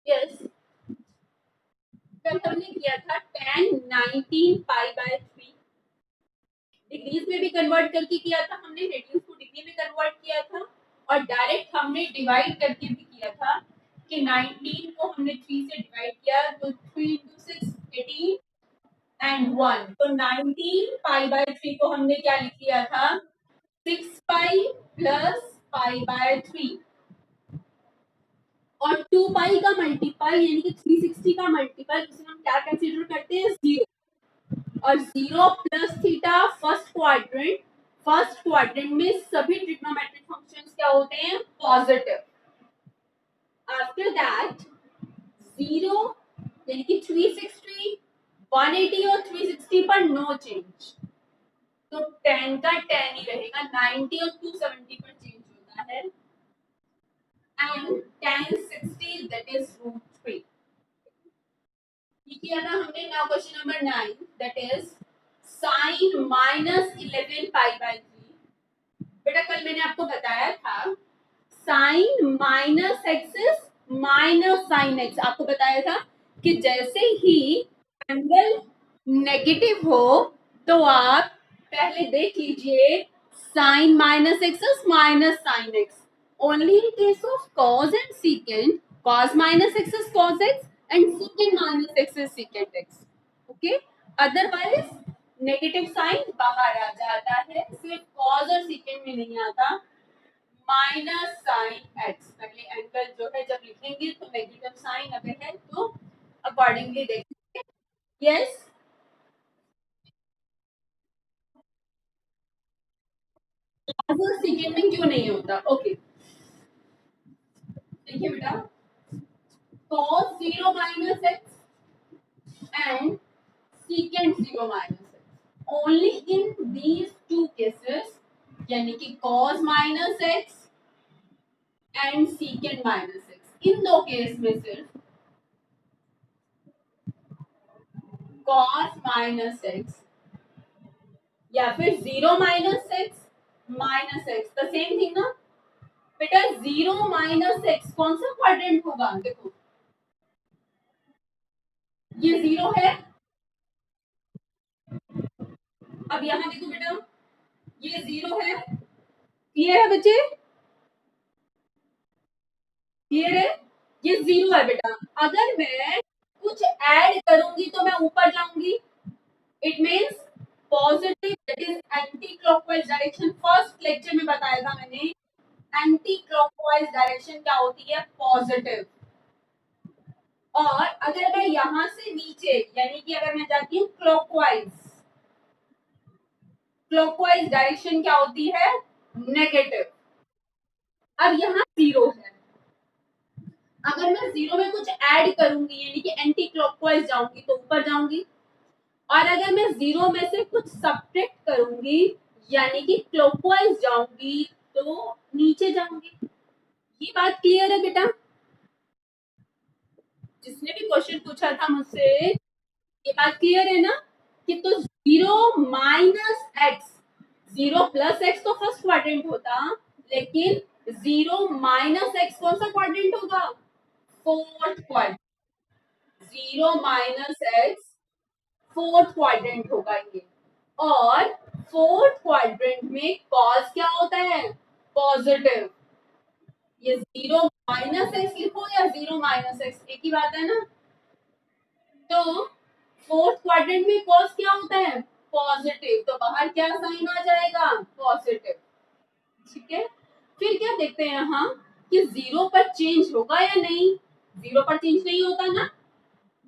Yes, कल हमने किया था tan 19 पाई बाय 3, डिग्रीज में भी कन्वर्ट करके किया था हमने, रेडियंस को डिग्री में कन्वर्ट किया था, और डायरेक्ट हमने डिवाइड करके भी किया था कि 19 को हमने 3 से डिवाइड किया तो 3 into 6 18 एंड 1, तो 19 पाई बाय 3 को हमने क्या लिख लिया था 6 पाई प्लस पाई बाय 3, और 2 पाई का मल्टीपाई यानी कि 360 का मल्टीपाई उसे हम क्या कंसीडर करते हैं 0, और 0 प्लस थीटा फर्स्ट क्वाड्रेंट में सभी ट्रिग्नोमेट्रिक फंक्शंस क्या होते हैं पॉजिटिव। आफ्टर दैट 0 यानी कि 360 180 और 360 पर नो चेंज, तो 10 का 10 ही रहेगा, 90 और 270 पर चेंज होता है, एंड tan 60 दैट इज √3। ये किया ना हमने। Now question number 9 that is sin -11 pi by 3। बेटा कल मैंने आपको बताया था sin minus x is minus sine x, आपको बताया था कि जैसे ही एंगल नेगेटिव हो तो आप पहले देख लीजिए sin minus x is minus sine x, only in case of cos and secant, cos minus x is cos x and secant minus x is secant x, okay. Otherwise negative sine बाहर आ जाता है, सिर्फ cos और secant में नहीं आता, माइनस साइन एक्स। पहले एंगल जो है जब लिखेंगे तो नेगेटिव साइन अगर है तो अकॉर्डिंगली देखेंगे। यस, और सेकेंड में क्यों नहीं होता, ओके। देखिए बेटा, cos 0 minus X and secant 0 minus X, only in these two cases, यानी कि cos minus X and secant minus X, इन दो केस में सिर्फ cos माइनस एक्स या फिर 0 minus x the same thing ना बेटा। 0 माइनस एक्स कौन सा क्वाड्रेंट होगा, देखो ये 0 है, अब यहाँ देखो बेटा ये 0 है, क्लियर है बच्चे, क्लियर है, ये 0 है बेटा। अगर मैं कुछ ऐड करूंगी तो मैं ऊपर जाऊंगी, it means positive, that is anti clockwise direction. First lecture में बताया था मैंने, एंटी क्लॉकवाइज डायरेक्शन क्या होती है पॉजिटिव। और अगर मैं यहां से नीचे यानी कि अगर मैं जाती हूँ क्लॉकवाइज, क्लॉकवाइज डायरेक्शन क्या होती है नेगेटिव। अब यहाँ 0 है, अगर मैं 0 में कुछ ऐड करूंगी यानी कि एंटी क्लॉकवाइज जाऊंगी तो ऊपर जाऊंगी, और अगर मैं 0 में से कुछ सब्ट्रैक्ट करूंगी यानी कि क्लॉकवाइज जाऊंगी तो नीचे जाऊंगी। ये बात क्लियर है बेटा? जिसने भी क्वेश्चन पूछा था मुझसे, ये बात क्लियर है ना कि तो 0 माइनस एक्स, 0 प्लस एक्स तो फर्स्ट क्वाड्रेंट होता, लेकिन 0 माइनस एक्स कौन सा क्वाड्रेंट होगा fourth quadrant. 0 minus x fourth quadrant होगा ये, और फोर्थ क्वाड्रेंट में कॉस क्या होता है पॉजिटिव। ये 0 माइनस एक्स लिखो या 0 माइनस एक्स एक ही बात है ना। तो फोर्थ क्वाड्रेंट में कॉस क्या होता है पॉजिटिव, तो बाहर क्या साइन आ जाएगा पॉजिटिव, ठीक है। फिर क्या देखते हैं यहाँ कि 0 पर चेंज होगा या नहीं, 0 पर चेंज नहीं होता ना,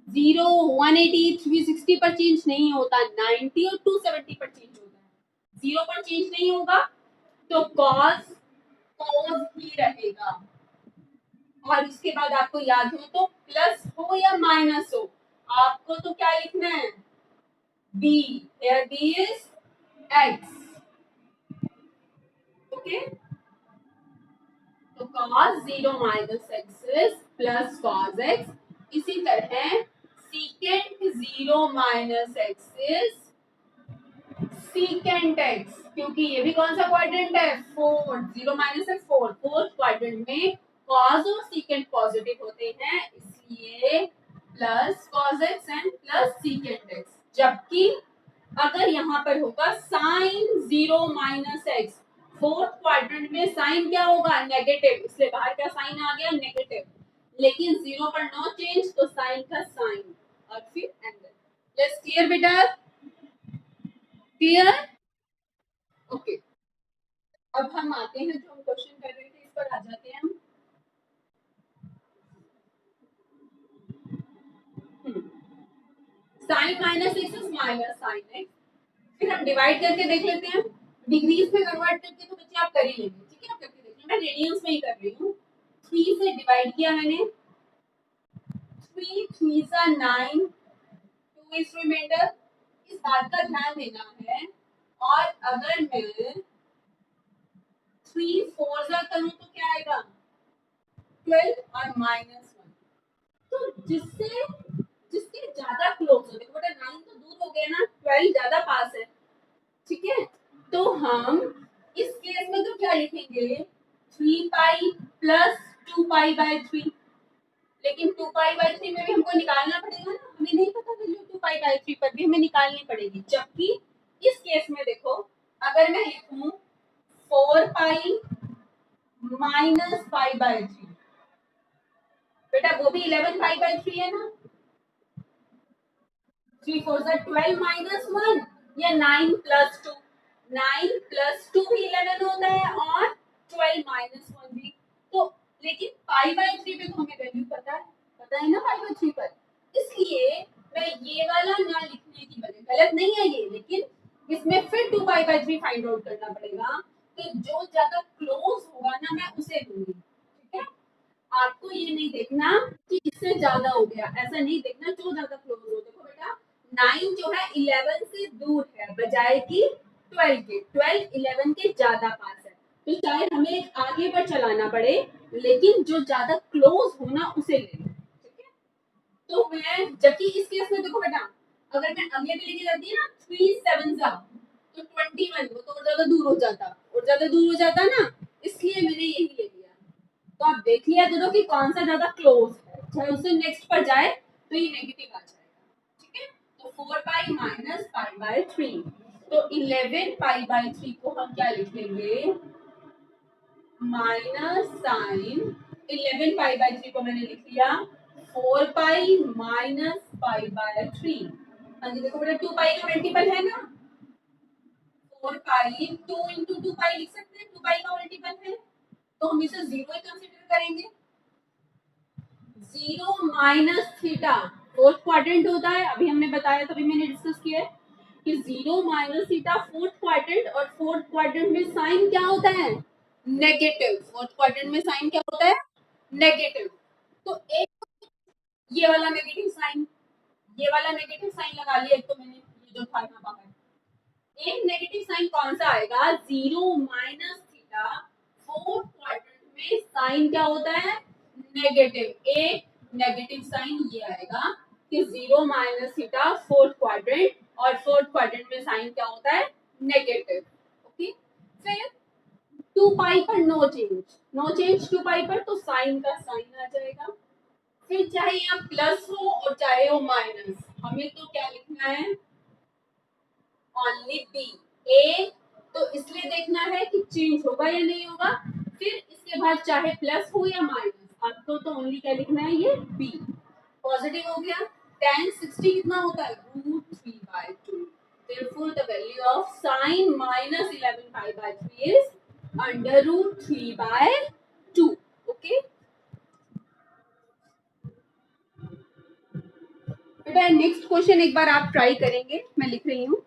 0 180 360 पर चेंज नहीं होता, 90 और 270 पर चेंज होता है, 0 पर चेंज नहीं होगा तो कॉस कॉस ही रहेगा। और इसके बाद आपको याद हो तो प्लस हो या माइनस हो, आपको तो क्या लिखना है b, here b is x, okay. तो cos 0 minus x is plus cos x, इसी तरह secant 0 minus x is secant x, क्योंकि ये भी कौन सा क्वाड्रेंट है fourth, 0 minus x fourth quadrant में cos और secant पॉजिटिव होते हैं, इसलिए plus cos x and plus secant x, जबकि अगर यहाँ पर होगा sine 0 minus x, fourth quadrant में साइन क्या होगा, नेगेटिव, इसलिए बाहर का साइन आ गया नेगेटिव, लेकिन जीरो पर नो चेंज तो साइन का साइन और फिर एंगल। यस क्लियर बेटा, क्लियर, ओके। अब हम आते हैं जो हम क्वेश्चन कर रहे थे इस पर आ जाते हैं हम। Sine minus x is minus sine x, फिर हम डिवाइड करके देख लेते हैं, डिग्रीज में कन्वर्ट करके तो बच्चे आप कर ही लेंगे, ठीक है, आप करके देख लीजिए, मैं रेडियंस में ही कर रही हूँ। 3 से डिवाइड किया मैंने, 3 3 सा 9, 2 इज रिमाइंडर, इस बात का ध्यान देना है। और अगर मैं 3 4 सा करूं तो क्या आएगा, 12 और -1, तो जिससे जिसके ज्यादा क्लोज हो, देखो बेटा 9 तो दूर हो गया ना, 12 ज्यादा पास है, ठीक है, तो हम इस केस में तो क्या लिखेंगे, 3 पाई प्लस 2 पाई बाय 3, लेकिन 2 पाई बाय 3 में भी हमको निकालना पड़ेगा ना, हमें नहीं पता वैल्यू 2 पाई बाय 3 पर भी हमें निकालनी पड़ेगी, जबकि इस केस में देखो, अगर मैं लिखूं 4 पाई माइनस पाई बाय 3, बेटा वो भी 11 पाई बाय 3 है ना, 3 4 सा 12 माइनस 1 या 9 प्लस 2, 9 प्लस 2 भी 11 होता है और 12 माइनस 1 भी, तो लेकिन पाई बाय 3 पे तो हमें वैल्यू पता है ना पाई बाय 3 पर, इसलिए मैं ये वाला ना लिखने की बजाय, गलत नहीं है ये, लेकिन इसमें फिर 2 पाई बाय 3 फाइंड आउट करना पड़ेगा, तो जो ज्यादा क्लोज होगा ना मैं उसे लूंगी, ठीक है, आपको ये नहीं देखना कि इससे ज्यादा हो गया, ऐसा नहीं देखना, जो ज्यादा क्लोज हो, देखो बेटा 9 जो है 11 से दूर है बजाय कि 12 के, 12 11 के ज्यादा पास है, तो चाहे हमें एक आगे पर चलाना पड़े, लेकिन जो ज्यादा क्लोज हो ना उसे ले लो, ठीक है, तो मैं जबकि इस केस में देखो बेटा, अगर मैं आगे पे लेके जाती है ना 3 7 सा तो 21, वो तो और ज्यादा दूर हो जाता, और ज्यादा दूर हो जाता ना, इसलिए मैंने यही ले लिया, तो आप देख लिया दोनों कि कौन सा ज्यादा क्लोज है, चाहे उससे नेक्स्ट पर जाए तो ये नेगेटिव आ जाएगा, ठीक है, तो 4 पाई माइनस पाई बाय 3, तो 11 पाई बाय 3 को हम क्या लिखेंगे, माइनस साइन 11 पाई बाय 3 को मैंने लिख लिया 4 पाई माइनस पाई बाय 3, हाँ जी देखो बेटा 2 पाई का मल्टीपल है ना, 4 पाई 2 इंटू 2 पाई लिख सकते हैं, 2 पाई का मल्टीपल है, तो हम इसे जीरो ही कंसीडर करेंगे, 0 माइनस थीटा फोर्थ क्वाड्रेंट होता है, अभी हमने बताया, तभी मैंने डिस्कस किया है कि 0 माइनस थीटा फोर्थ क्वाड्रेंट, और फोर्थ क्वाड्रेंट में साइन क्या होता है, नेगेटिव, फोर्थ क्वाड्रेंट में साइन क्या होता है, नेगेटिव, तो एक ये वाला नेगेटिव साइन, ये वाला नेगेटिव साइन लगा लिया, एक तो मैंने ये जो था यहाँ बाहर, एक नेगेटिव साइन कौन सा आएगा, 0 माइनस थीटा फोर्थ क्वाड्रेंट में साइन क्या होता है, नेगेटिव, एक नेगेटिव साइन ये आएगा कि 0 माइनस थीटा फोर्थ क्वाड्रेंट, और फोर्थ क्वाड्रेंट में साइन क्या होता है, नेगेटिव, ओके, फिर 2 पाई पर नो चेंज, नो चेंज 2 पाई पर, तो साइन का साइन आ जाएगा, फिर चाहे यहाँ प्लस हो और चाहे हो माइनस, हमें तो क्या लिखना है, ओनली बी, ए तो इसलिए देखना है कि चेंज होगा या नहीं होगा, फिर इसके बाद चाहे प्लस हो या माइनस, आपको तो ओनली क्या लिखना है, ये बी, पॉजिटिव हो गया, tan 60 कितना होता है, √3/2, therefore the value of sin minus 11 pi by 3 is √3/2, okay, बेटा नेक्स्ट क्वेश्चन एक बार आप ट्राई करेंगे, मैं लिख रही हूँ,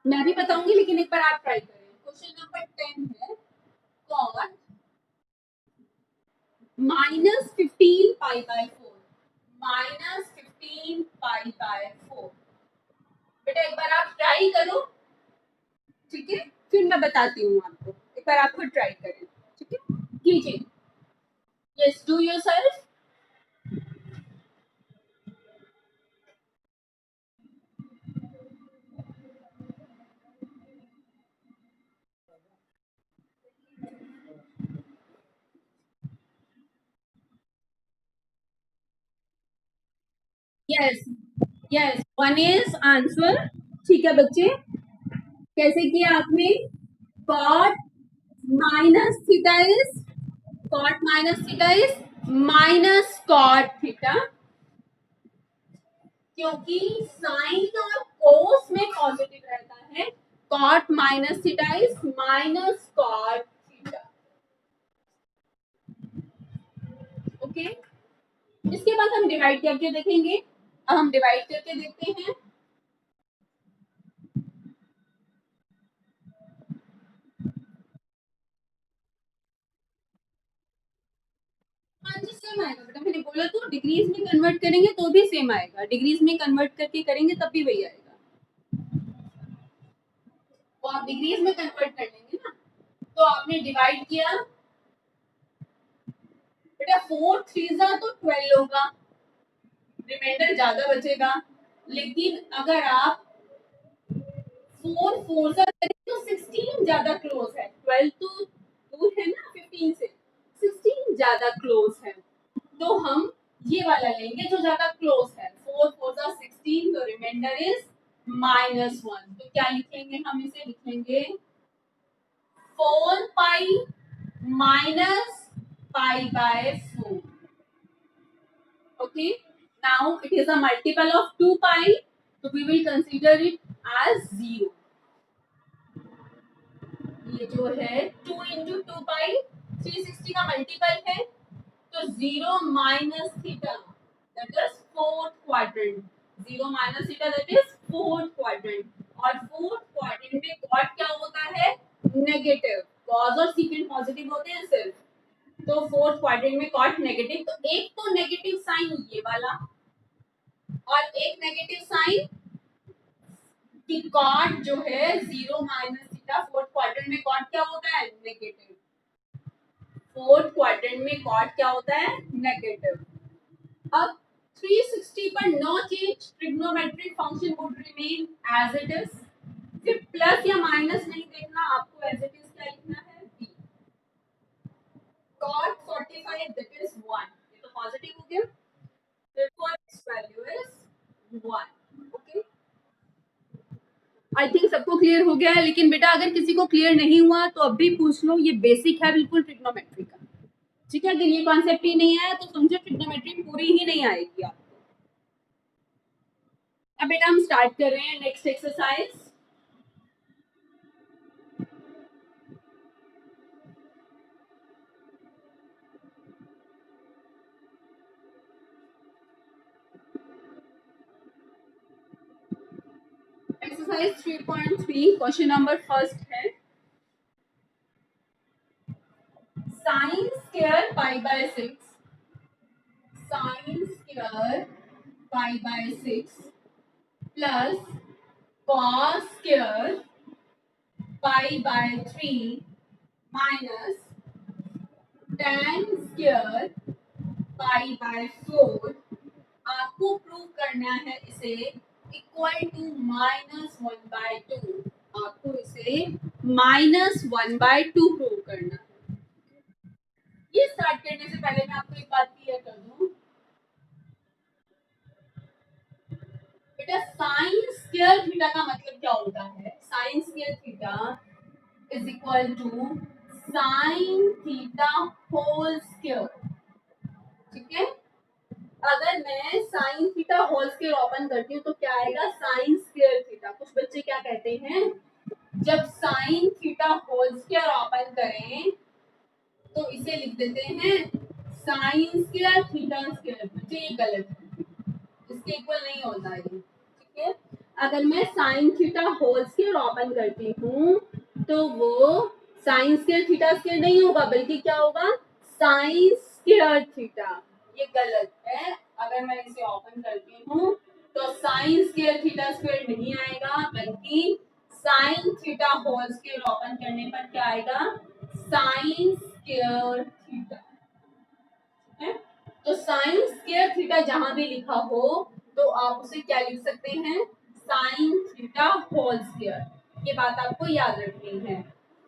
मैं भी बताऊंगी लेकिन एक बार आप ट्राई करें, क्वेश्चन नंबर 10 है, cot -15 pi by 4, -15 pi by 4, बेटा एक बार आप ट्राई करो, ठीक है, फिर मैं बताती हूँ आपको, एक बार आप खुद ट्राई करें, ठीक है, कीजिए, yes do yourself, yes yes, one is answer. ठीक है बच्चे, कैसे किया आपने? Cot minus theta is, cot minus theta is minus cot theta, क्योंकि साइन और कोस में पॉजिटिव रहता है। Cot minus theta is minus cot theta. Okay, इसके बाद हम डिवाइड करके देखेंगे। अब हम डिवाइड करके देखते हैं। हाँ जी, सेम आएगा बेटा, मैंने बोला तो डिग्रीज में कन्वर्ट करेंगे तो भी सेम आएगा, डिग्रीज में कन्वर्ट करके करेंगे तब भी वही आएगा। तो आप डिग्रीज में कन्वर्ट कर लेंगे ना। तो आपने डिवाइड किया बेटा, 4 3 तो 12 होगा, रिमाइंडर ज्यादा बचेगा। लेकिन अगर आप 4 4 करें तो 16 ज्यादा क्लोज है, 12 तो दूर है ना 15 से, 16 ज्यादा क्लोज है। तो हम ये वाला लेंगे जो ज्यादा क्लोज है। 4 4 16, तो रिमाइंडर इज -1। तो क्या लिखेंगे हम? इसे लिखेंगे 4 पाई minus pi by 4। Okay, now it is a multiple of 2 pi, so we will consider it as 0। ये जो है 2 इंटू 2 पाई 360 का मल्टीपल है, तो 0 minus theta that is fourth quadrant, 0 minus theta that is fourth quadrant. और fourth quadrant में cot क्या होता है? नेगेटिव। कॉस और सीकेंट पॉजिटिव होते हैं सिर्फ, तो फोर्थ क्वाड्रेंट में कॉट नेगेटिव। तो एक तो नेगेटिव साइन ये वाला और एक नेगेटिव साइन कि कॉट जो है 0 माइनस थीटा, फोर्थ क्वाड्रेंट में कॉट क्या होता है? नेगेटिव। फोर्थ क्वाड्रेंट में कॉट क्या होता है? नेगेटिव। अब 360 पर no change, trigonometric function would remain as it is. फिर प्लस या माइनस नहीं देखना आपको, एज इट इज क्या लिखना है? b। cot 45 दैट इज 1, ये तो पॉजिटिव हो गया, therefore its value is 1। Okay, I think सबको क्लियर हो गया है। लेकिन बेटा अगर किसी को क्लियर नहीं हुआ तो अब भी पूछ लो, ये बेसिक है बिल्कुल ट्रिग्नोमेट्री का। ठीक है, अगर ये कॉन्सेप्ट ही नहीं आया तो समझो ट्रिग्नोमेट्री पूरी ही नहीं आएगी आपको। अब बेटा हम स्टार्ट कर रहे हैं next exercise. Exercise 3.3 question number first है, sine square pi by 6, sine square pi by 6 plus cos square pi by 3 minus tan square pi by 4। आपको प्रूव करना है इसे इक्वल टू -1/2। आपको इसे -1/2 प्रूव करना है। ये स्टार्ट करने से पहले मैं आपको एक बात क्लियर कर दूं बेटा, साइन स्क्वायर थीटा का मतलब क्या होता है? Sine square theta is equal to sine theta whole square. ठीक है, अगर मैं sine theta whole square open करती हूँ तो क्या आएगा? Sine square theta. कुछ बच्चे क्या कहते हैं, जब sine theta whole square open करें तो इसे लिख देते हैं साइन स्क्वायर थीटा स्क्वायर। बच्चे ये गलत है, इसके इक्वल नहीं होता ये। ठीक है, अगर मैं sine theta whole square open करती हूँ तो वो साइन स्क्वायर थीटा स्क्वायर नहीं होगा, बल्कि क्या होगा? Sign square theta. ये गलत है, अगर मैं इसे ओपन करती हूँ तो साइन स्क्वायर थीटा स्क्वायर नहीं आएगा, बल्कि sine theta whole square open करने पर क्या आएगा? Sine square theta. है, तो साइन स्क्वायर थीटा जहां भी लिखा हो तो आप उसे क्या लिख सकते हैं? Sine theta whole square. ये बात आपको याद रखनी है।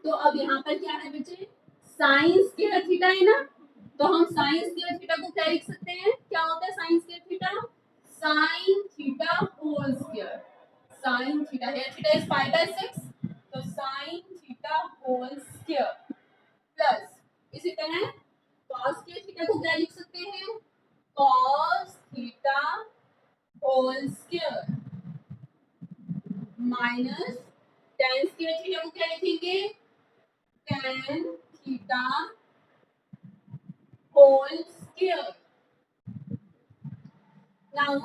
तो अब यहाँ पर क्या है बच्चे? साइन स्क्वायर थीटा है ना, तो हम साइन स्क्वायर थीटा को क्या लिख सकते हैं? क्या होता है sine square theta? cos theta whole square minus tan square theta को क्या लिखेंगे, tan theta whole square. Now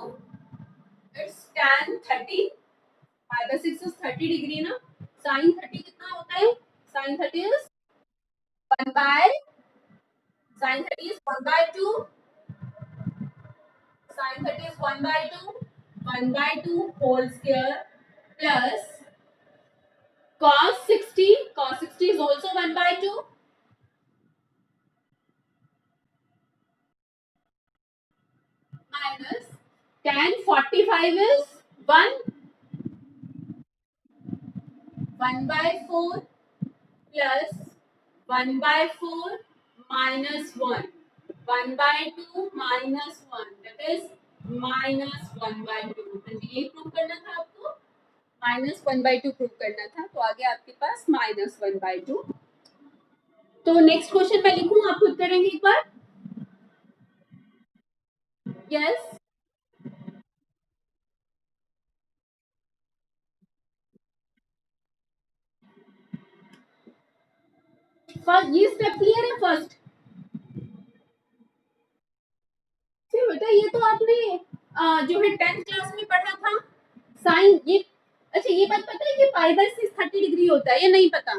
it's tan 30. Pi by 6 is 30 degree ना. Sin 30 कितना होता है? Sin 30 is 1 by sin 30 is 1 by 2. Sin 30 is 1 by 2. 1 by 2 whole square plus cos 60. Cos 60 is also 1 by 2. Minus tan 45 is 1. 1 by 4 plus 1 by 4 minus 1. 1 by 2 minus 1, that is minus 1 by 2. तो ये prove करना था आपको, minus 1 by 2 prove करना था, तो आगे आपके पास माइनस 1 by 2. तो नेक्स्ट क्वेश्चन मैं लिखूं, आप खुद करेंगे एक बार. यस, फर्स्ट ये स्टेप क्लियर है. फर्स्ट फिर बेटा ये तो आपने जो है 10th क्लास में पढ़ा था साइन. ये अच्छा, ये बात पता है कि पाई बाय 6 30 डिग्री होता है या नहीं पता?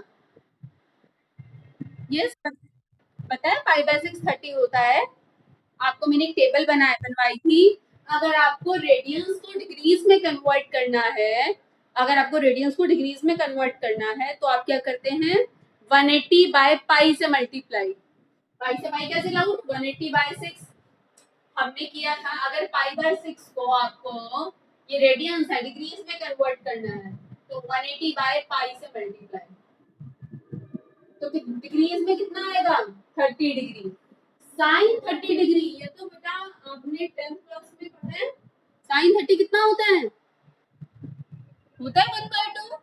यस, पता है पाई बाय 6 30 होता है. आपको मैंने एक टेबल बनवाई थी. अगर आपको रेडियंस को डिग्रीज में कन्वर्ट करना है, अगर आपको रेडियंस को डिग्रीज में कन्वर्ट करना है तो आप क्या करते हैं, 180 बाय पाई से मल्टीप्लाई. पाई से पाई कैसे लाऊं, 180 बाय 6 हमने किया था. अगर पाई बाय 6 को आपको, ये रेडियंस है, डिग्रीज में कन्वर्ट करना है तो 180 बाय पाई से मल्टीप्लाई. तो डिग्रीज में कितना आएगा, 30 डिग्री. साइन 30 डिग्री, ये तो बेटा आपने 10th क्लास में पढ़ा है. साइन 30 कितना होता है, होता है 1/2.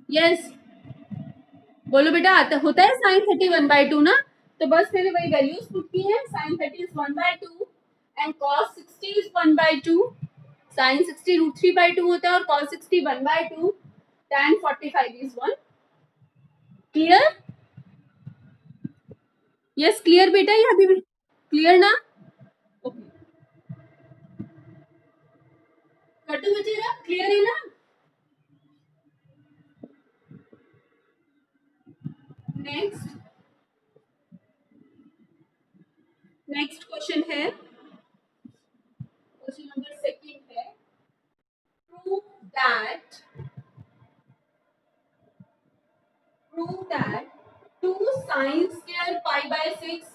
यस, बोलो बेटा, आता होता है साइन 30 1/2 ना. तो बस मैंने वही वैल्यूज पुट की है. Sine 30 is 1/2 and cos 60 is 1/2. Sine 60 √3/2 होता है और cos 60 1/2. tan 45 is 1. Clear? Yes clear बेटा, ये अभी भी क्लियर ना? ओके, कर दो बचेगा, क्लियर है ना? नेक्स्ट क्वेश्चन है, क्वेश्चन नंबर सेकंड है. Prove that 2 sin square pi by 6,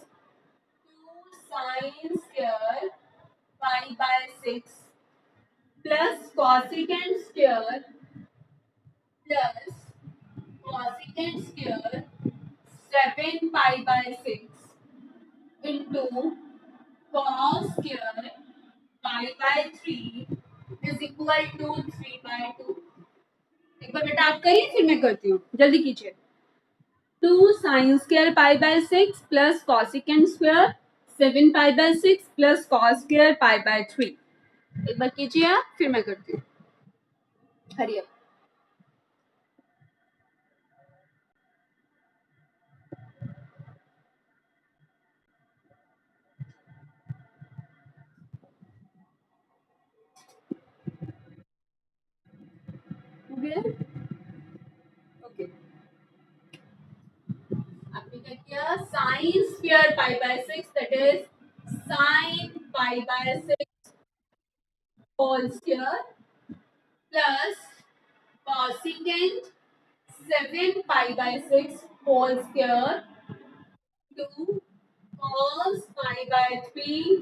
2 sin square pi by 6 plus cosecant square square 7 pi by 6 into cos square pi by 3 is equal to 3/2. एक बार बेटा आप करिए, फिर मैं करती हूँ, जल्दी कीजिए. 2 sin square pi by 6 plus cosecant square 7 pi by 6 plus cos square pi by 3. एक बार कीजिए आप, फिर मैं करती हूँ. Hurry up. ओके, आपने क्या किया, sine square pi by 6 that is sine pi by 6 whole square plus cosecant 7 pi by 6 whole square two cos pi by 3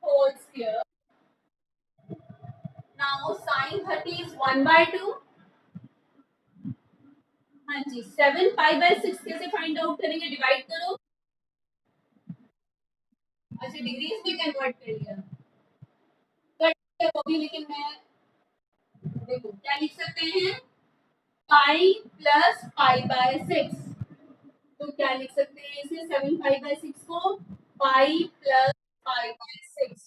whole square. Now sin 30 is 1/2. हाँ जी, 7 पाई बाय 6 कैसे find out करेंगे, divide करो. अच्छा, degrees में convert कर लिया, वो भी, लेकिन मैं देखो क्या लिख सकते हैं, पाई प्लस पाई बाय 6. तो क्या लिख सकते हैं इसे, 7 पाई बाय 6 को पाई प्लस पाई बाय 6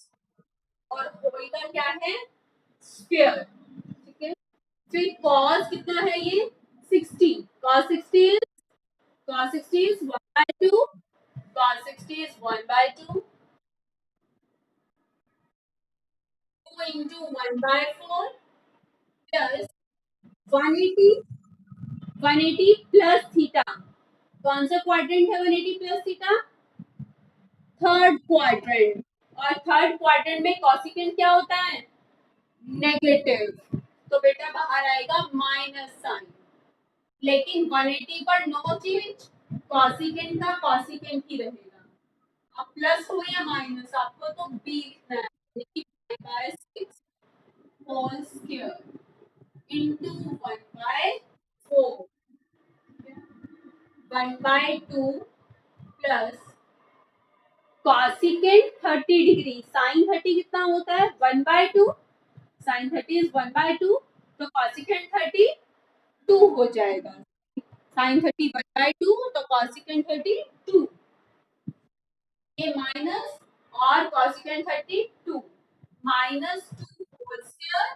और होल का क्या है स्क्वायर, ठीक है। फिर cos कितना है ये 60, cos 60 is cos 60 is 1 by 2, cos 60 is 1 by 2, 2 into 1 by 4 plus 180, 180 plus theta. कौन सा क्वाड्रेंट है 180 प्लस थीटा? Third quadrant. और थर्ड क्वाड्रेंट में कॉसिकेंट क्या होता है? नेगेटिव। तो बेटा बाहर आएगा माइनस साइन। लेकिन 180 पर नो चेंज, कॉसिकेंट का कॉसिकेंट ही रहेगा। अब प्लस हो या माइनस आपको तो बी लिखना है, देखिए by 6 whole square into 1 by 4, 1 by 2 plus cosecant 30 degree, sine 30 कितना होता है 1 बाय 2, साइन 30 इज 1 बाय 2, तो कॉसिकेंट 30 2 हो जाएगा। साइन 30 1 बाय 2 तो कॉसिकेंट 30 2, ये माइनस और cosecant 30 2, minus 2 whole square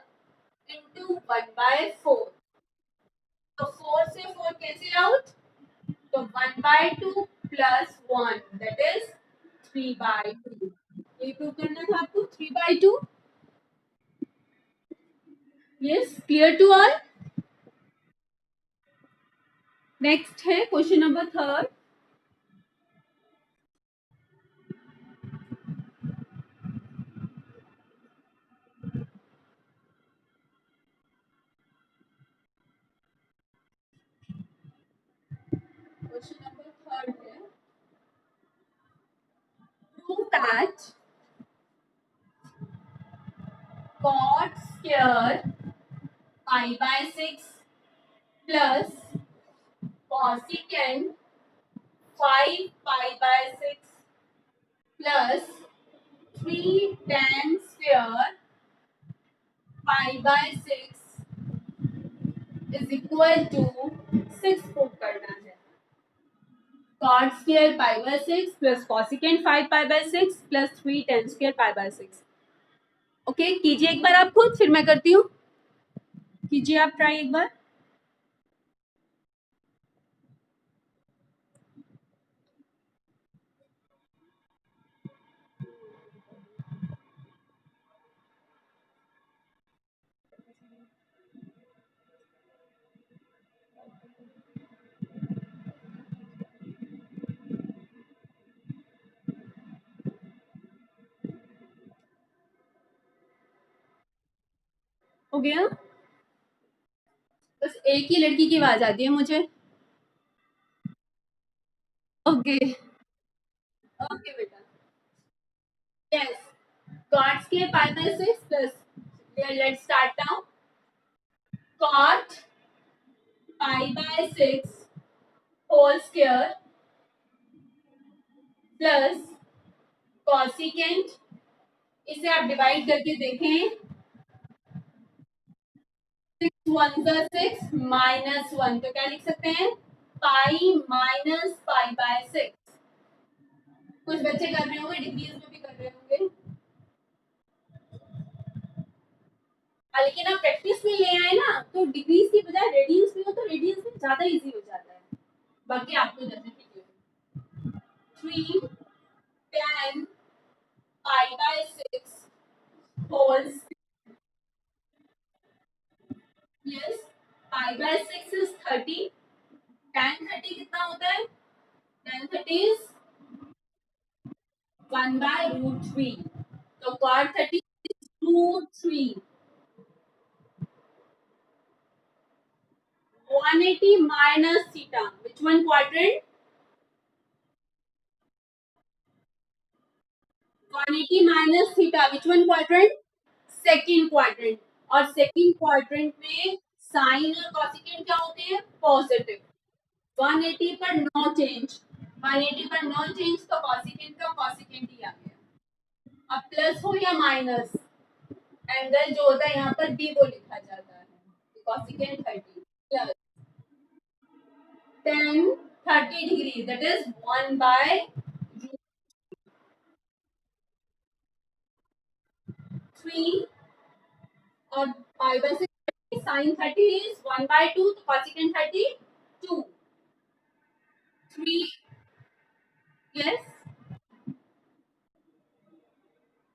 into 1 by 4, तो 4 से 4 कैसे आउट, तो 1 by 2 plus 1 that is 3 by 2। ये प्रूव करना था आपको 3 by 2। Yes, clear to all. Next है question number third. Question number third है prove that cot square pi by 6 plus cosecant 5 pi by 6 plus 3 tan square pi by 6 is equal to 6 prove करना है। cot square pi by 6 plus cosecant 5 pi by 6 plus 3 tan square pi by 6। Okay, कीजिए एक बार आप खुद, फिर मैं करती हूँ। कीजिए आप ट्राई एक बार। हो गया? बस एक ही लड़की की आवाज आती है मुझे। ओके ओके बेटा। Yes, cot square pi by 6 plus, let's start now, cot pi by 6 whole square plus cosecant, इसे आप डिवाइड करके देखें, 6 1 जा 6 माइनस 1, तो क्या लिख सकते हैं पाई माइनस पाई बाय 6। कुछ बच्चे कर रहे होंगे डिग्रीज में भी कर रहे होंगे, लेकिन आप प्रैक्टिस में ले आए ना, तो डिग्रीज की बजाय रेडियंस में हो तो रेडियंस में ज्यादा इजी हो जाता है। बाकी आपको जैसे ठीक है 3 tan pi by 6 whole, yes, pi by 6 is 30, tan 30 कितना होता है, tan 30 is 1 by root 3, तो cot 30 is root 3, 180 minus theta, which one quadrant, 180 minus theta, which one quadrant, second quadrant. और सेकेंड क्वाड्रेंट में साइन और cosecant क्या होते हैं पॉजिटिव। 180 पर नो चेंज, 180 पर नो चेंज, तो कॉसिकेंट का कॉसिकेंट ही आ गया। अब प्लस हो या माइनस, एंगल जो होता है यहाँ पर बी वो लिखा जाता है, cosecant 30 plus tan 30 degree that is 1 by, 3 और पाई बाय 6 sin 30 is 1/2 तो cosecant 30 2 3 yes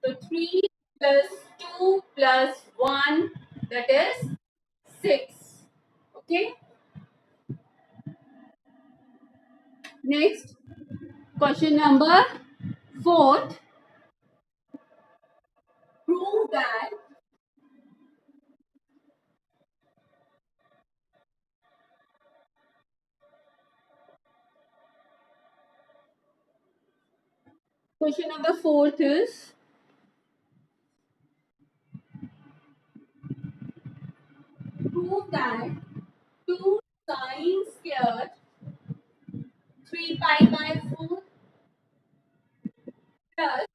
so 3 plus 2 plus 1 that is 6 okay next question number 4th prove that question number 4th is prove that 2 sin square 3 pi by 4 plus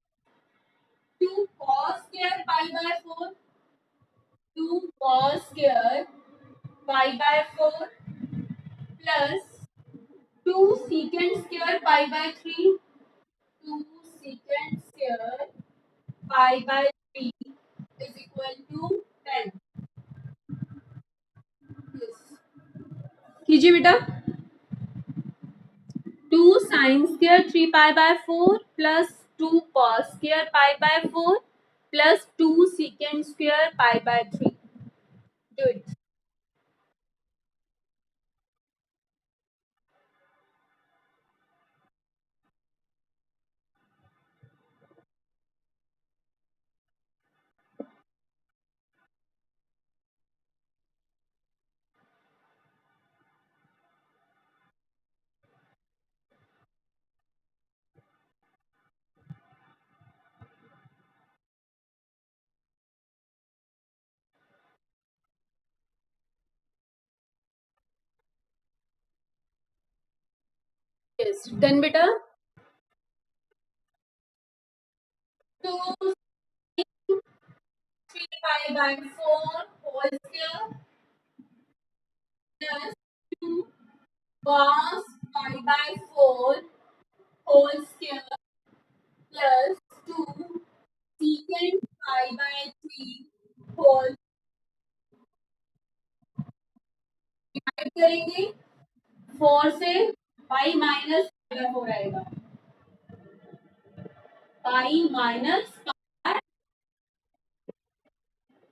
2 cos square pi by 4 2 cos square pi by 4 plus 2 secant square pi by 3 2 secant square pi by 3 is equal to 10 yes कीजिए बेटा 2 sin square 3 pi by 4 plus 2 cos square pi by 4 plus 2 secant square pi by 3 do it yes done beta 2 3 pi by 4 whole square plus 2 cos pi by 4 whole square plus 2 secant pi by 3 whole divide करेंगे 4 से pi minus pi by 4 आएगा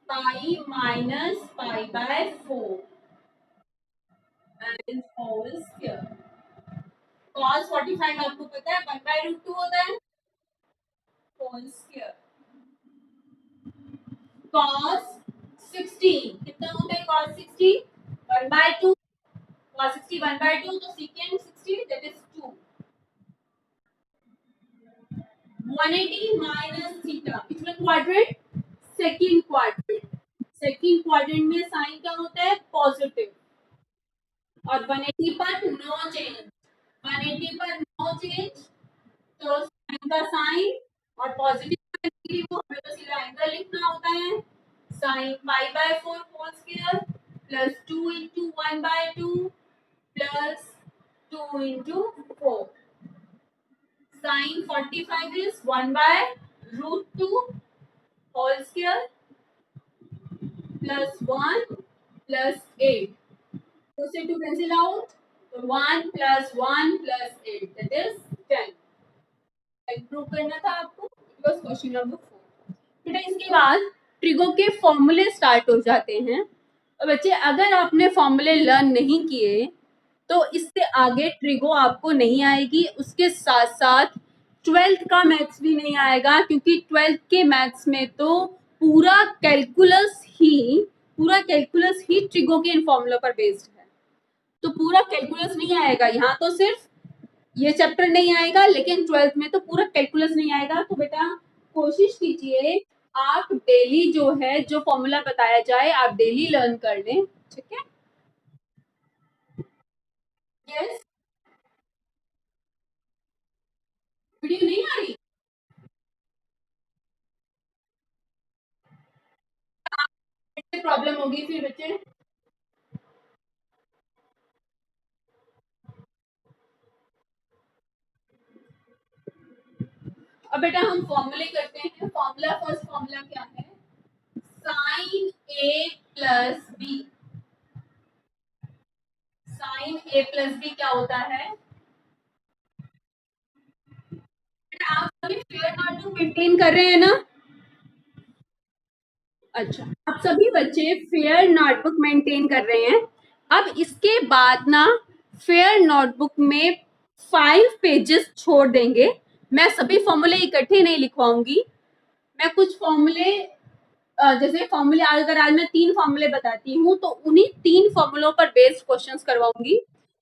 pi minus pi by 4 and whole square cos 45 आपको पता है 1/√2 होता है whole square cos 16 कितना होता है cos 60 1/2 cos 60 1/2 तो secant 60 that is 2 180 minus theta which one quadrant second quadrant second quadrant में साइन क्या होता है पॉजिटिव और 180 पर नो चेंज 180 पर नो चेंज तो साइन का साइन और पॉजिटिव नेगेटिव को हमें तो सीधा एंगल लिखना होता है sine pi by 4 whole square plus 2 into 1/2 plus 2 into 4 sine 45 is 1/√2 whole square plus 1 plus 8 2 से 2 cancel out so 1 plus 1 plus 8 that is 10 prove करना था आपको इट वाज क्वेश्चन नंबर 4 बेटा इसके बाद ट्रिगो के फॉर्मूले स्टार्ट हो जाते हैं और बच्चे अगर आपने फॉर्मूले लर्न नहीं किए तो इससे आगे ट्रिगो आपको नहीं आएगी उसके साथ साथ 12th का मैथ्स भी नहीं आएगा क्योंकि 12th के मैथ्स में तो पूरा कैलकुलस ही ट्रिगो के इन फॉर्मूला पर बेस्ड है तो पूरा कैलकुलस नहीं आएगा यहाँ तो सिर्फ ये चैप्टर नहीं आएगा लेकिन 12th में तो पूरा कैलकुलस नहीं आएगा तो बेटा कोशिश कीजिए आप डेली जो है जो फॉर्मूला बताया जाए आप डेली लर्न कर लें ठीक है यस वीडियो नहीं आ रही प्रॉब्लम होगी फिर बच्चे अब बेटा हम फॉर्मूले करते हैं फॉर्मूला फर्स्ट फॉर्मूला क्या है sign A plus B, sign A plus B क्या होता है? आप सभी फेयर नोटबुक मेंटेन कर रहे हैं ना? अच्छा, आप सभी बच्चे फेयर नोटबुक मेंटेन कर रहे हैं। अब इसके बाद ना फेयर नोटबुक में 5 पेजेस छोड़ देंगे। मैं सभी फॉर्मूले इकट्ठे नहीं लिखवाऊंगी, मैं कुछ फॉर्मूले जैसे फॉर्मूले अगर आज मैं 3 फॉर्मूले बताती हूँ तो उन्हीं 3 फॉर्मूलों पर बेस्ड क्वेश्चंस करवाऊंगी।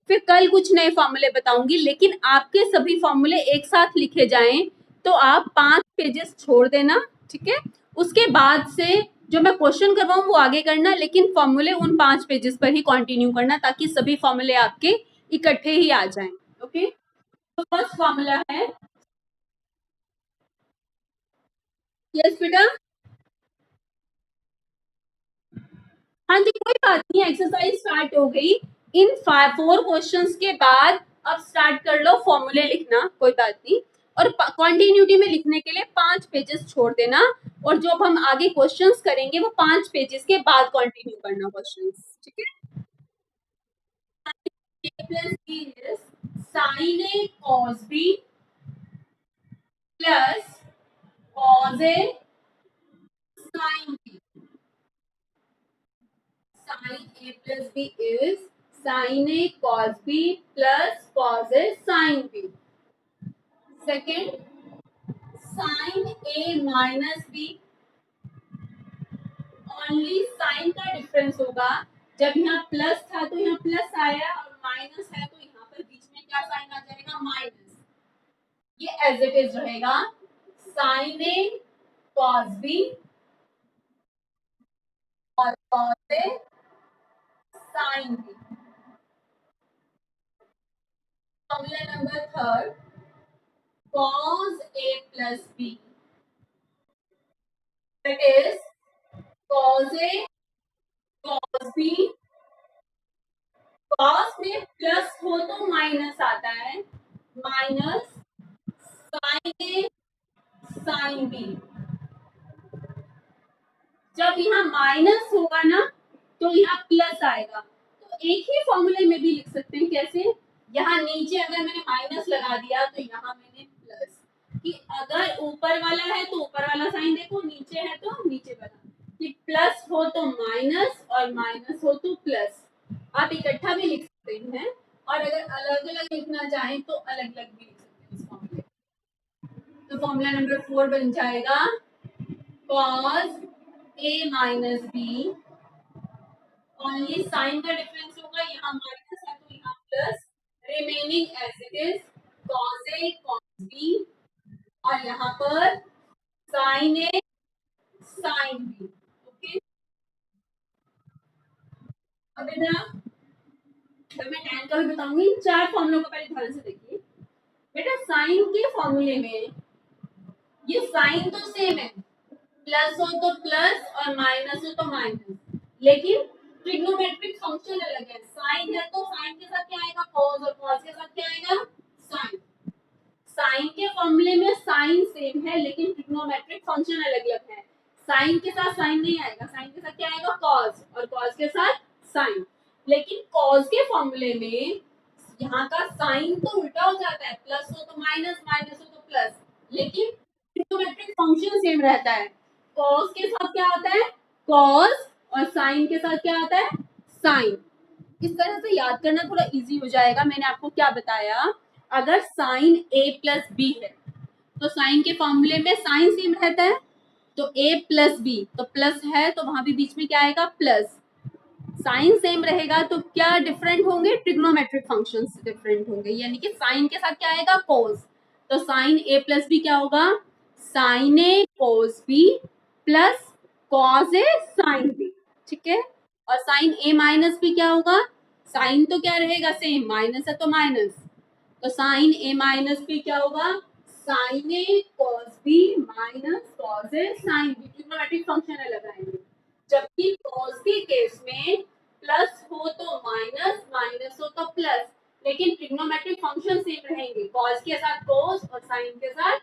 फिर कल कुछ नए फॉर्मूले बताऊंगी, लेकिन आपके सभी फॉर्मूले एक साथ लिखे जाएं तो आप 5 पेजेस छोड़ देना, ठीक है? उसके बाद से जो मैं क्वेश्चन करवाऊँ वो आगे करना, लेकिन फॉर्मूले उन 5 पेजेस पर ही कंटिन्यू करना ताकि सभी फॉर्मूले आपके इकट्ठे ही आ जाएं। ओके, तो फर्स्ट फॉर्मूला है, यस बेटा, हाँ जी, कोई बात नहीं, एक्सरसाइज स्टार्ट हो गई। इन 4 क्वेश्चंस के बाद अब स्टार्ट कर लो फॉर्मूले लिखना, कोई बात नहीं। और कंटिन्यूटी में लिखने के लिए 5 पेजेस छोड़ देना, और जो हम आगे क्वेश्चंस करेंगे वो 5 पेजेस के बाद कंटिन्यू करना क्वेश्चंस, ठीक है? a plus b is sin a cos b plus cos a sin b. Sin a plus b is sin a cos b plus cos a sin b. Second, sin a minus b, only sine का difference होगा। जब यहाँ plus था तो यहाँ plus आया, और minus है तो यहाँ पर बीच में क्या साइन आ जाएगा? माइनस। ये एज इट इज रहेगा, साइन ए कॉस बी और cos A sine B. Formula number third, cos a plus b, that is cos a cos b। cos में प्लस हो तो माइनस आता है, माइनस साइन ए sine B. जब यहाँ minus होगा ना तो यहाँ प्लस आएगा, तो एक ही फॉर्मूले में भी लिख सकते हैं। कैसे? यहाँ नीचे अगर मैंने माइनस लगा दिया तो यहाँ मैंने प्लस, कि अगर ऊपर वाला है तो ऊपर वाला साइन देखो, नीचे है तो नीचे वाला, कि प्लस हो तो माइनस और माइनस हो तो प्लस। आप इकट्ठा भी लिख सकते हैं, और अगर अलग अलग लिखना चाहें तो अलग अलग भी लिख सकते हैं इस फॉर्मूले। तो फॉर्मूला नंबर 4 बन जाएगा cos a minus b, only sine का डिफरेंस होगा, यहाँ माइनस है तो यहाँ plus, remaining as it is cos a cos b, और यहाँ पर sin a sin b। Okay, अब बेटा जब मैं tan का भी बताऊंगी, 4 फॉर्मूलों को पहले ध्यान से देखिए। बेटा साइन के फॉर्मूले में ये साइन तो सेम है, प्लस हो तो प्लस और माइनस हो तो माइनस, लेकिन ट्रिग्नोमेट्रिक फंक्शन अलग है। साइन है तो साइन के साथ क्या आएगा? कॉस, और कॉस के साथ क्या आएगा? साइन। साइन के फॉर्मूले में साइन सेम है, लेकिन ट्रिग्नोमेट्रिक फंक्शन अलग अलग है। साइन के साथ साइन नहीं आएगा, साइन के साथ क्या आएगा? कॉस, और कॉस के साथ साइन। लेकिन कॉस के फॉर्मूले में यहाँ का साइन तो उल्टा हो जाता है, प्लस हो तो माइनस, माइनस हो तो प्लस, लेकिन ट्रिग्नोमेट्रिक फंक्शन सेम रहता है। कॉस के साथ क्या आता है? कॉस, और साइन के साथ क्या आता है? साइन। इस तरह से याद करना थोड़ा इजी हो जाएगा। मैंने आपको क्या बताया, अगर साइन ए प्लस बी है तो साइन के फॉर्मूले में साइन सेम रहता है, तो ए प्लस बी तो प्लस है तो वहां भी बीच में क्या आएगा? प्लस। साइन सेम रहेगा तो क्या डिफरेंट होंगे? ट्रिग्नोमेट्रिक फंक्शंस डिफरेंट होंगे, यानी कि साइन के साथ क्या आएगा? कोस। तो साइन ए प्लस बी क्या होगा? Sign A cos B plus cos A sine B, ठीक है? और साइन ए माइनस बी क्या होगा? साइन तो क्या रहेगा? सेम, माइनस है तो माइनस, तो साइन ए माइनस बी क्या होगा? Sign A cos B minus cos A sine B. Trigonometric function अलग आएंगे, जबकि कॉस के केस में प्लस हो तो माइनस, माइनस हो तो प्लस, लेकिन ट्रिग्नोमेट्रिक फंक्शन सेम रहेंगे, कॉस के साथ कॉस और साइन के साथ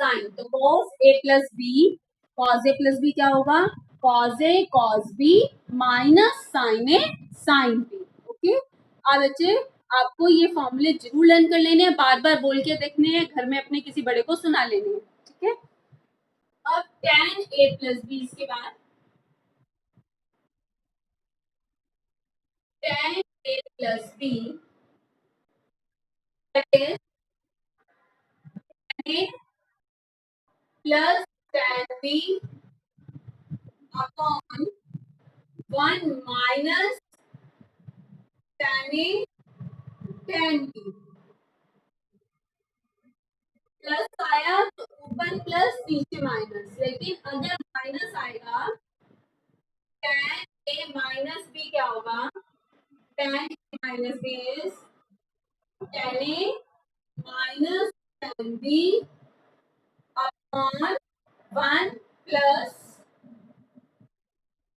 साइन। तो cos A plus B, cos A plus B क्या होगा? cos A cos B minus sin A sin B। Okay, अब बच्चे आपको ये फॉर्मूले जरूर लर्न कर लेने हैं, बार बार बोल के देखने हैं, घर में अपने किसी बड़े को सुना लेने हैं, ठीक है। अब tan A प्लस बी इसके बाद tan A plus B is tan A plus tan B upon 1 minus tan A tan B। Plus आया तो ऊपर प्लस नीचे माइनस, लेकिन अगर माइनस आएगा tan A माइनस बी क्या होगा, tan A minus B is tan A minus tan B upon 1 plus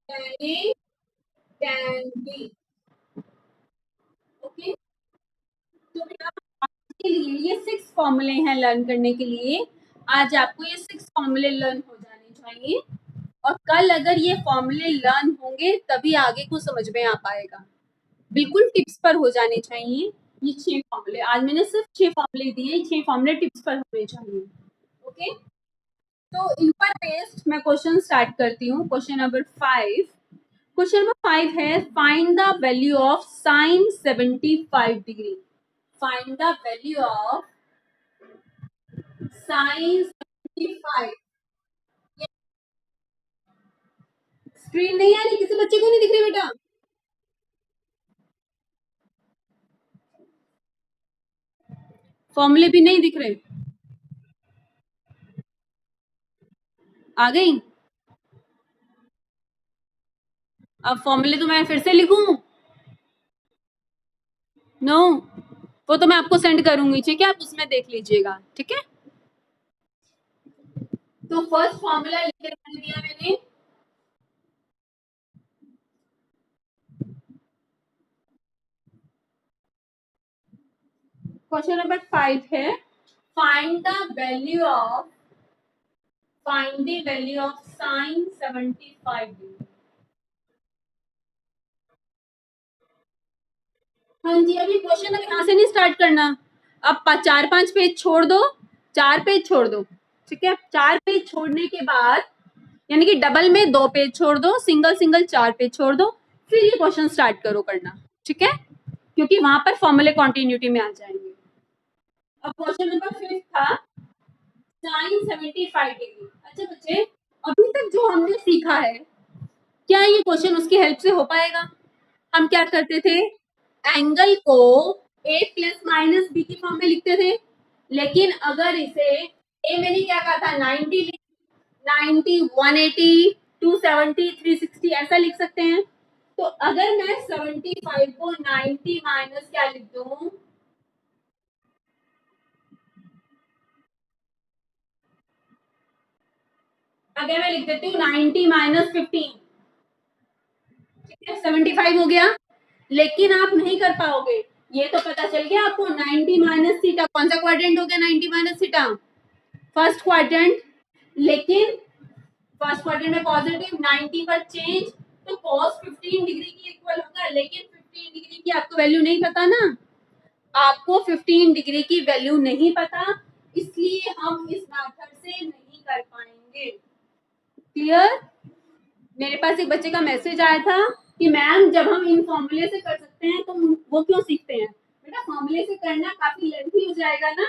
tan A tan B। Okay, तो बेटा आज के लिए ये 6 फॉर्मूले हैं लर्न करने के लिए। आज आपको ये 6 फॉर्मूले लर्न हो जाने चाहिए, और कल अगर ये फॉर्मूले लर्न होंगे तभी आगे को समझ में आ पाएगा। बिल्कुल टिप्स पर हो जाने चाहिए ये 6 फॉर्मूले। आज मैंने सिर्फ 6 फॉर्मूले दिए, 6 फॉर्मूले टिप्स पर होने चाहिए। ओके, तो इन पर बेस्ड मैं क्वेश्चन स्टार्ट करती हूँ। Question number 5। क्वेश्चन नंबर 5 है find the value of sine 75 degree. Find the value of sine 75। Screen नहीं आ रही, किसी बच्चे को नहीं दिख रही बेटा? फॉर्मूले भी नहीं दिख रहे? आ गई? अब फॉर्मूले तो मैं फिर से लिखूं? नो, वो तो मैं आपको सेंड करूंगी, ठीक है, आप उसमें देख लीजिएगा, ठीक है। तो फर्स्ट फॉर्मूला लिख के रख दिया मैंने। क्वेश्चन नंबर 5 है find the value of find the value of sine 75 degree. हाँ जी, अभी क्वेश्चन अब यहाँ से नहीं स्टार्ट करना। अब 4-5 पेज छोड़ दो, 4 पेज छोड़ दो, ठीक है। 4 पेज छोड़ने के बाद यानी कि डबल में 2 पेज छोड़ दो, सिंगल सिंगल 4 पेज छोड़ दो, फिर ये क्वेश्चन स्टार्ट करो करना, ठीक है, क्योंकि वहां पर फॉर्मूले कॉन्टिन्यूटी में आ जाएंगे। अब क्वेश्चन नंबर 5 था साइन 75 डिग्री। अच्छा बच्चे, अभी तक जो हमने सीखा है, क्या ये क्वेश्चन उसकी हेल्प से हो पाएगा? हम क्या करते थे, एंगल को a प्लस माइनस बी की फॉर्म में लिखते थे, लेकिन अगर इसे a मैंने क्या कहा था 90 180 270 360 ऐसा लिख सकते हैं। तो अगर मैं 75 को 90 माइनस क्या लिख दूं, अगर मैं लिख देती हूँ 90 माइनस 15, ठीक है, 75 हो गया। लेकिन आप नहीं कर पाओगे, ये तो पता चल गया आपको 90 माइनस थीटा कौन सा क्वाड्रेंट हो गया, 90 माइनस थीटा फर्स्ट क्वाड्रेंट, लेकिन फर्स्ट क्वाड्रेंट में पॉजिटिव 90 पर चेंज, तो cos 15 डिग्री की इक्वल होगा, लेकिन 15 डिग्री की आपको वैल्यू नहीं पता ना, आपको 15 डिग्री की वैल्यू नहीं पता, इसलिए हम इस मेथड से नहीं कर पाएंगे। क्लियर? मेरे पास एक बच्चे का मैसेज आया था कि मैम जब हम इन फॉर्मूले से कर सकते हैं तो वो क्यों सीखते हैं? बेटा फॉर्मूले से करना काफी लेंथी हो जाएगा ना,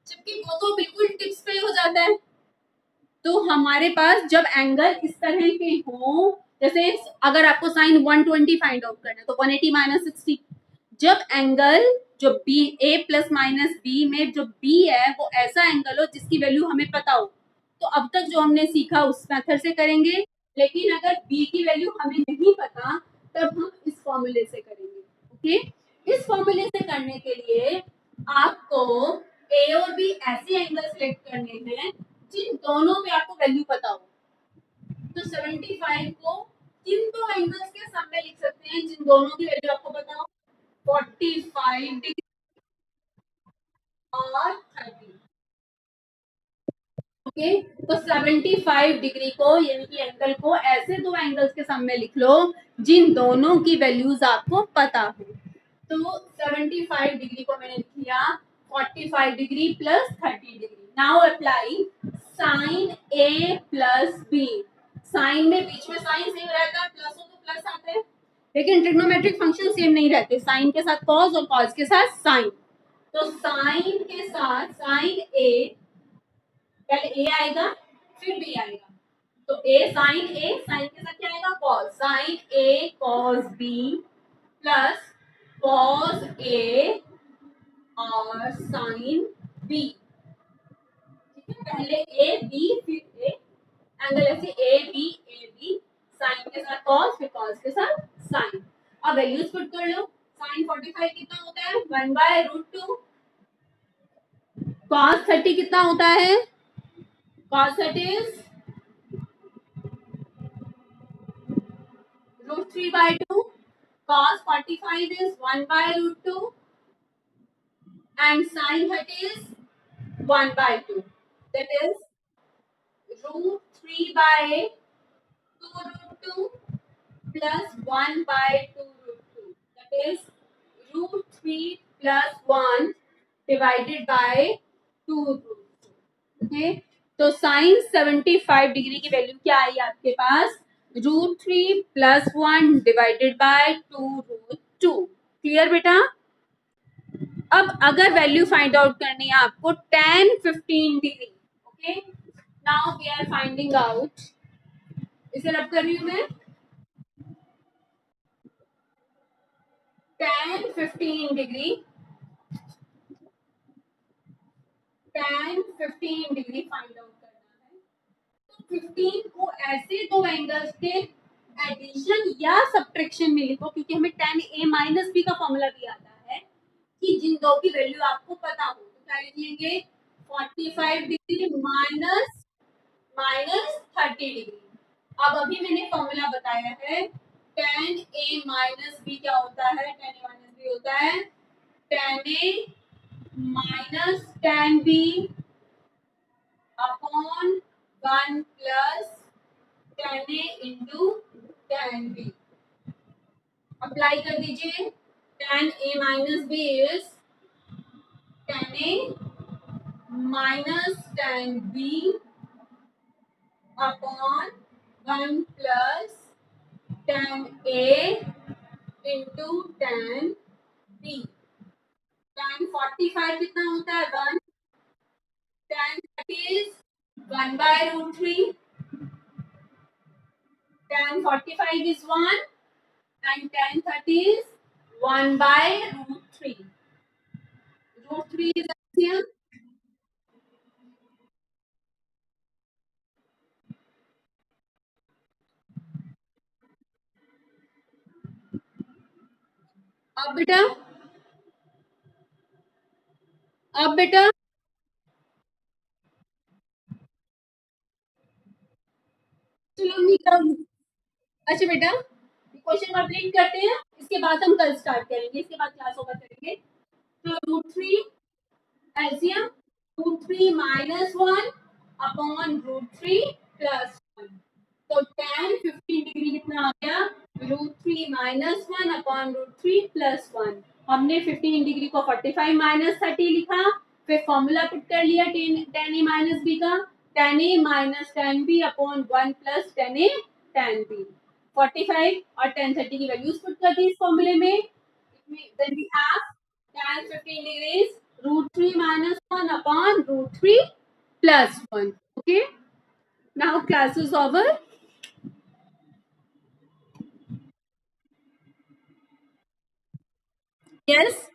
जबकि वो तो बिल्कुल टिप्स पे हो जाता है। तो हमारे पास जब एंगल इस तरह के हो, जैसे अगर आपको साइन 120 फाइंड आउट करना है तो 180 माइनस 60, जब एंगल जो बी ए प्लस माइनस बी में जो बी है वो ऐसा एंगल हो जिसकी वैल्यू हमें पता हो, तो अब तक जो हमने सीखा उस मेथड से करेंगे। लेकिन अगर बी की वैल्यू हमें नहीं पता तब हम इस फॉर्मूले से करेंगे। ओके, इस फॉर्मूले से करने के लिए आपको ए और बी ऐसे एंगल सेलेक्ट करने हैं जिन दोनों पे आपको वैल्यू पता हो। तो 75 को किन दो एंगल्स के सम में लिख सकते हैं जिन दोनों की वैल्यू आपको पता हो, 45 डिग्री और 30। ओके। तो 75 डिग्री को यानी कि एंगल को ऐसे दो एंगल्स के सामने लिख लो जिन दोनों की वैल्यूज आपको पता हो। तो 75 डिग्री को मैंने लिख लिया 45 degree plus 30 degree. Now apply sine A plus B. Sine में बीच में साइन सेम रहता है, प्लस हो तो प्लस आता है, लेकिन ट्रिग्नोमेट्रिक फंक्शन सेम नहीं रहते, साइन के साथ कॉस और कॉस के साथ साइन। तो साइन के साथ साइन ए, पहले ए आएगा फिर बी आएगा, तो ए साइन के साथ क्या आएगा cos, sign A cos B plus cos A और साइन बी। ठीक है, पहले ए बी फिर ए, एंगल ऐसे ए बी साइन के साथ कॉस फिर कॉस के साथ साइन। अब वैल्यूज पुट कर लो। साइन 45 कितना होता है 1/√2। कॉस 30 कितना होता है, cos 30 is √3/2, cos 45 is 1/√2 and sin 30 is 1/2. That is √3/2√2 plus 1/2√2. That is √3 plus 1 divided by 2√2. Okay, तो साइन 75 डिग्री की वैल्यू क्या आई आपके पास, √3 प्लस 1 डिवाइडेड बाय 2√2। क्लियर बेटा। अब अगर वैल्यू फाइंड आउट करनी है आपको tan 15 degree, okay, now we are finding out, इसे रब कर रही हूं मैं, tan 15 degree, tan 15 degree find out करना है। 15 को ऐसे दो एंगल्स के एडिशन या सब्ट्रैक्शन में लिखो, क्योंकि हमें tan a माइनस बी का फॉर्मूला भी आता है कि जिन दो की वैल्यू आपको पता हो, तो क्या लिख लेंगे 45 डिग्री माइनस माइनस 30 डिग्री। अब अभी मैंने फॉर्मूला बताया है, tan a माइनस बी क्या होता है, tan a माइनस बी होता है tan a minus tan b upon 1 plus tan A into tan B। Apply कर दीजिए, tan A minus B is tan A minus tan B upon 1 plus tan A into tan B। tan 45 कितना होता है 1, tan 30 is 1/√3, tan 45 is 1 and tan 30 is 1/√3. √3 is LCM. अब बेटा, अब बेटा चलो नहीं कर, अच्छा बेटा क्वेश्चन कंप्लीट करते हैं, इसके बाद हम कल स्टार्ट करेंगे, इसके बाद क्लास ओवर करेंगे। तो √3 एलसीएम, √3 माइनस 1 अपॉन √3 प्लस 1, तो tan 15 डिग्री कितना आ गया √3 माइनस 1 अपॉन √3 प्लस 1। हमने 15 डिग्री को 45 माइनस 30 लिखा, फिर फॉर्मूला पुट कर लिया tan a माइनस बी का, tan a minus tan b upon 1 plus tan a tan b। 45 और tan 30 की वैल्यूज पुट कर दी इस फॉर्मूले में, then we have tan 15 degrees √3 minus 1 upon √3 plus 1. Okay, now class is over. Yes.